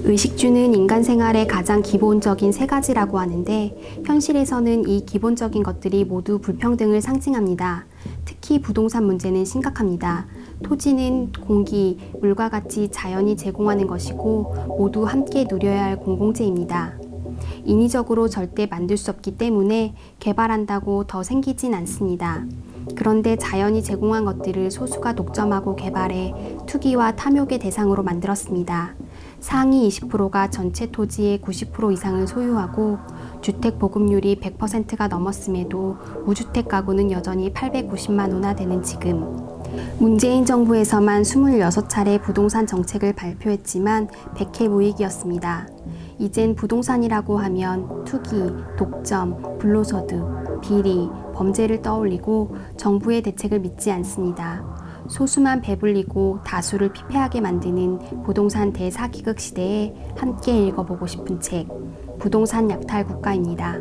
의식주는 인간 생활의 가장 기본적인 세 가지라고 하는데 현실에서는 이 기본적인 것들이 모두 불평등을 상징합니다. 특히 부동산 문제는 심각합니다. 토지는 공기, 물과 같이 자연이 제공하는 것이고 모두 함께 누려야 할 공공재입니다. 인위적으로 절대 만들 수 없기 때문에 개발한다고 더 생기진 않습니다. 그런데 자연이 제공한 것들을 소수가 독점하고 개발해 투기와 탐욕의 대상으로 만들었습니다. 상위 20%가 전체 토지의 90% 이상을 소유하고 주택 보급률이 100%가 넘었음에도 무주택 가구는 여전히 890만 호나 되는 지금. 문재인 정부에서만 26차례 부동산 정책을 발표했지만 백해무익이었습니다. 이젠 부동산이라고 하면 투기, 독점, 불로소득, 비리, 범죄를 떠올리고 정부의 대책을 믿지 않습니다. 소수만 배불리고 다수를 피폐하게 만드는 부동산 대사기극 시대에 함께 읽어보고 싶은 책, 부동산 약탈 국가입니다.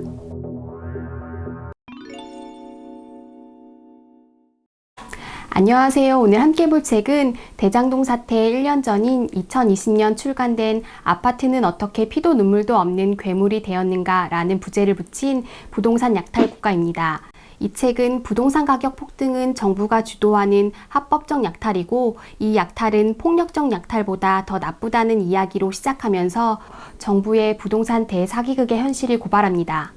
안녕하세요. 오늘 함께 볼 책은 대장동 사태 1년 전인 2020년 출간된 아파트는 어떻게 피도 눈물도 없는 괴물이 되었는가 라는 부제를 붙인 부동산 약탈 국가입니다. 이 책은 부동산 가격 폭등은 정부가 주도하는 합법적 약탈이고 이 약탈은 폭력적 약탈보다 더 나쁘다는 이야기로 시작하면서 정부의 부동산 대사기극의 현실을 고발합니다.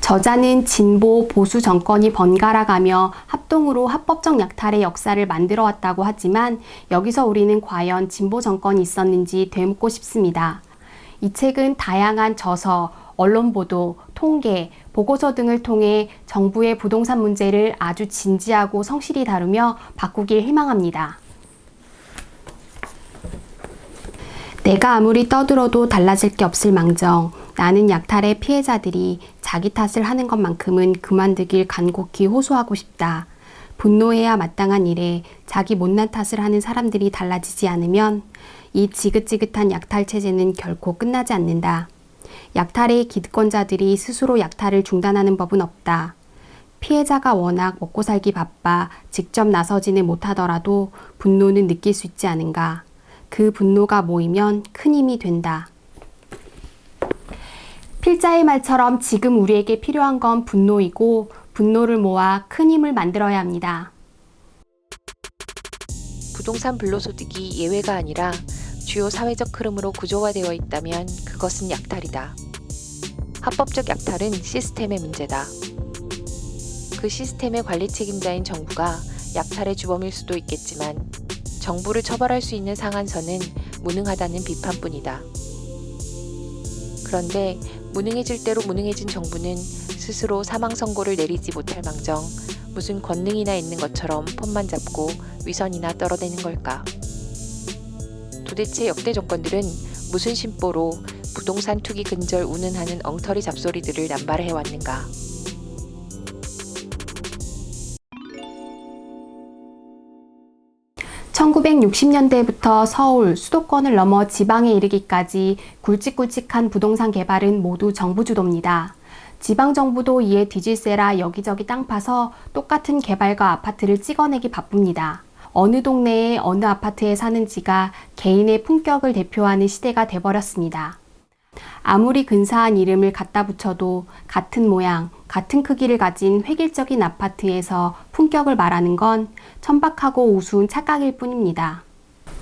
저자는 진보, 보수 정권이 번갈아가며 합동으로 합법적 약탈의 역사를 만들어왔다고 하지만 여기서 우리는 과연 진보 정권이 있었는지 되묻고 싶습니다. 이 책은 다양한 저서, 언론 보도, 통계, 보고서 등을 통해 정부의 부동산 문제를 아주 진지하고 성실히 다루며 바꾸길 희망합니다. 내가 아무리 떠들어도 달라질 게 없을 망정 나는 약탈의 피해자들이 자기 탓을 하는 것만큼은 그만두길 간곡히 호소하고 싶다. 분노해야 마땅한 일에 자기 못난 탓을 하는 사람들이 달라지지 않으면 이 지긋지긋한 약탈 체제는 결코 끝나지 않는다. 약탈의 기득권자들이 스스로 약탈을 중단하는 법은 없다. 피해자가 워낙 먹고 살기 바빠 직접 나서지는 못하더라도 분노는 느낄 수 있지 않은가. 그 분노가 모이면 큰 힘이 된다. 필자의 말처럼 지금 우리에게 필요한 건 분노이고 분노를 모아 큰 힘을 만들어야 합니다. 부동산 불로소득이 예외가 아니라 주요 사회적 흐름으로 구조화되어 있다면 그것은 약탈이다. 합법적 약탈은 시스템의 문제다. 그 시스템의 관리 책임자인 정부가 약탈의 주범일 수도 있겠지만 정부를 처벌할 수 있는 상한선은 무능하다는 비판뿐이다. 그런데 무능해질 대로 무능해진 정부는 스스로 사망 선고를 내리지 못할 망정 무슨 권능이나 있는 것처럼 폰만 잡고 위선이나 떨어대는 걸까? 도대체 역대 정권들은 무슨 심보로 부동산 투기 근절 운운하는 엉터리 잡소리들을 남발해 왔는가? (1960년대부터) 서울, 수도권을 넘어 지방에 이르기까지 굵직굵직한 부동산 개발은 모두 정부 주도입니다. 지방정부도 이에 뒤질세라 여기저기 땅 파서 똑같은 개발과 아파트를 찍어내기 바쁩니다. 어느 동네에 어느 아파트에 사는지가 개인의 품격을 대표하는 시대가 돼버렸습니다. 아무리 근사한 이름을 갖다 붙여도 같은 모양, 같은 크기를 가진 획일적인 아파트에서 품격을 말하는 건 천박하고 우스운 착각일 뿐입니다.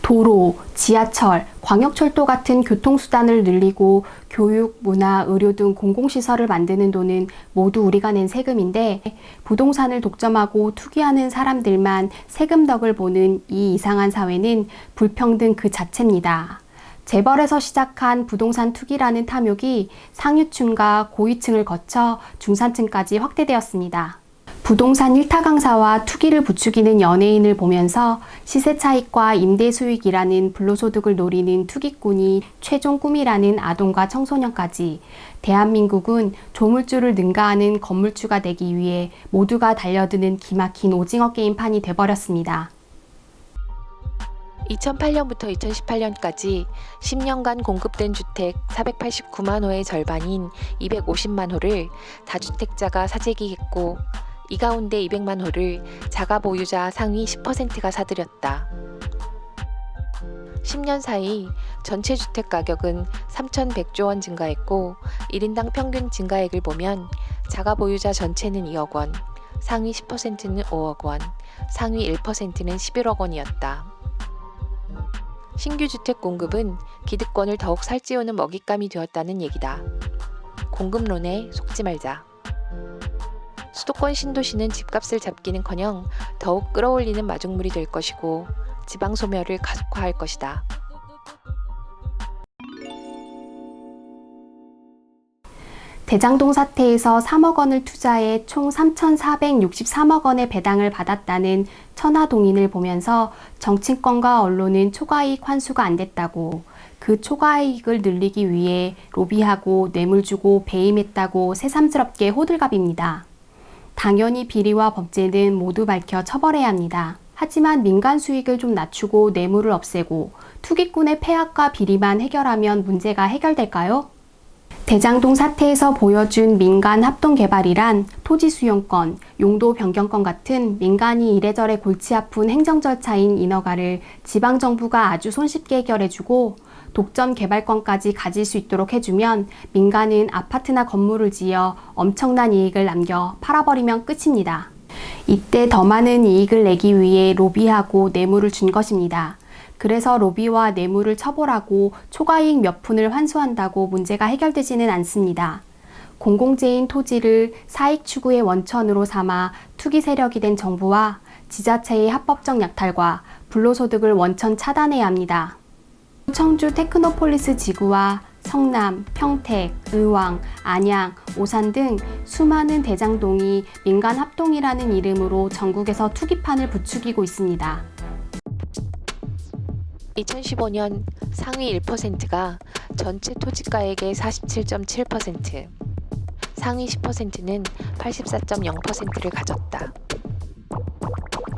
도로, 지하철, 광역철도 같은 교통수단을 늘리고 교육, 문화, 의료 등 공공시설을 만드는 돈은 모두 우리가 낸 세금인데 부동산을 독점하고 투기하는 사람들만 세금 덕을 보는 이 이상한 사회는 불평등 그 자체입니다. 재벌에서 시작한 부동산 투기라는 탐욕이 상류층과 고위층을 거쳐 중산층까지 확대되었습니다. 부동산 일타 강사와 투기를 부추기는 연예인을 보면서 시세 차익과 임대 수익이라는 불로소득을 노리는 투기꾼이 최종 꿈이라는 아동과 청소년까지 대한민국은 조물주를 능가하는 건물주가 되기 위해 모두가 달려드는 기막힌 오징어 게임판이 돼버렸습니다. 2008년부터 2018년까지 10년간 공급된 주택 489만 호의 절반인 250만 호를 다주택자가 사재기했고 이 가운데 200만 호를 자가 보유자 상위 10%가 사들였다. 10년 사이 전체 주택 가격은 3,100조 원 증가했고 1인당 평균 증가액을 보면 자가 보유자 전체는 2억 원, 상위 10%는 5억 원, 상위 1%는 11억 원이었다. 신규 주택 공급은 기득권을 더욱 살찌우는 먹잇감이 되었다는 얘기다. 공급론에 속지 말자. 수도권 신도시는 집값을 잡기는커녕 더욱 끌어올리는 마중물이 될 것이고 지방 소멸을 가속화할 것이다. 대장동 사태에서 3억 원을 투자해 총 3,463억 원의 배당을 받았다는 천하동인을 보면서 정치권과 언론은 초과이익 환수가 안 됐다고, 그 초과이익을 늘리기 위해 로비하고 뇌물 주고 배임했다고 새삼스럽게 호들갑입니다. 당연히 비리와 범죄는 모두 밝혀 처벌해야 합니다. 하지만 민간 수익을 좀 낮추고 뇌물을 없애고 투기꾼의 폐악과 비리만 해결하면 문제가 해결될까요? 대장동 사태에서 보여준 민간 합동개발이란 토지 수용권, 용도 변경권 같은 민간이 이래저래 골치 아픈 행정 절차인 인허가를 지방정부가 아주 손쉽게 해결해주고 독점 개발권까지 가질 수 있도록 해주면 민간은 아파트나 건물을 지어 엄청난 이익을 남겨 팔아버리면 끝입니다. 이때 더 많은 이익을 내기 위해 로비하고 뇌물을 준 것입니다. 그래서 로비와 뇌물을 처벌하고 초과이익 몇 푼을 환수한다고 문제가 해결되지는 않습니다. 공공재인 토지를 사익 추구의 원천으로 삼아 투기 세력이 된 정부와 지자체의 합법적 약탈과 불로소득을 원천 차단해야 합니다. 청주 테크노폴리스 지구와 성남, 평택, 의왕, 안양, 오산 등 수많은 대장동이 민간 합동이라는 이름으로 전국에서 투기판을 부추기고 있습니다. 2015년 상위 1%가 전체 토지가액의 47.7%, 상위 10%는 84.0%를 가졌다.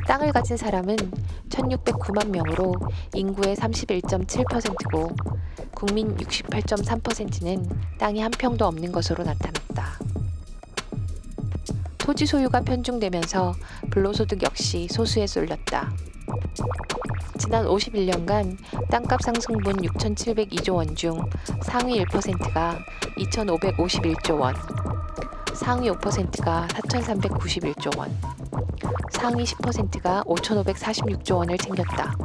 땅을 가진 사람은 1609만 명으로 인구의 31.7%고 국민 68.3%는 땅이 한 평도 없는 것으로 나타났다. 토지 소유가 편중되면서 불로소득 역시 소수에 쏠렸다. 지난 51년간 땅값 상승분 6,702조 원 중 상위 1%가 2,551조 원, 상위 5%가 4,391조 원, 상위 10%가 5,546조 원을 챙겼다.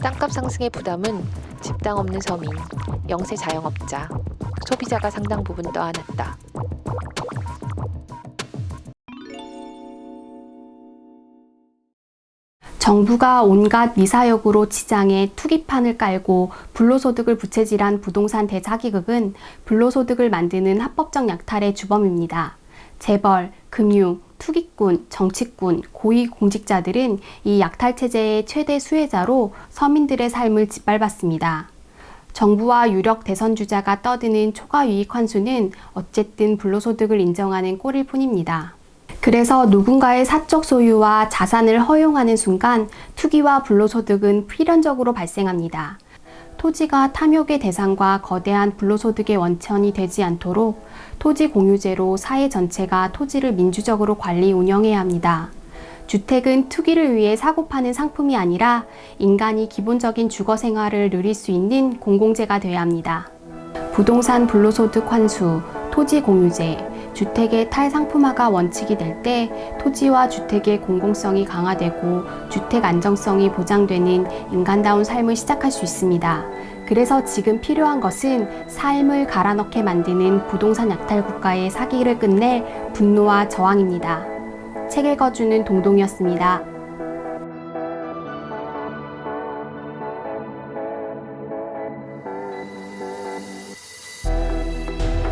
땅값 상승의 부담은 집땅 없는 서민, 영세 자영업자, 소비자가 상당 부분 떠안았다. 정부가 온갖 미사역으로 치장해 투기판을 깔고 불로소득을 부채질한 부동산 대사기극은 불로소득을 만드는 합법적 약탈의 주범입니다. 재벌, 금융, 투기꾼, 정치꾼, 고위공직자들은 이 약탈체제의 최대 수혜자로 서민들의 삶을 짓밟았습니다. 정부와 유력 대선주자가 떠드는 초과이익 환수는 어쨌든 불로소득을 인정하는 꼴일 뿐입니다. 그래서 누군가의 사적 소유와 자산을 허용하는 순간 투기와 불로소득은 필연적으로 발생합니다. 토지가 탐욕의 대상과 거대한 불로소득의 원천이 되지 않도록 토지 공유제로 사회 전체가 토지를 민주적으로 관리 운영해야 합니다. 주택은 투기를 위해 사고 파는 상품이 아니라 인간이 기본적인 주거 생활을 누릴 수 있는 공공재가 되어야 합니다. 부동산 불로소득 환수, 토지 공유제, 주택의 탈상품화가 원칙이 될 때 토지와 주택의 공공성이 강화되고 주택 안정성이 보장되는 인간다운 삶을 시작할 수 있습니다. 그래서 지금 필요한 것은 삶을 갈아넣게 만드는 부동산 약탈 국가의 사기를 끝낼 분노와 저항입니다. 책 읽어주는 동동이었습니다.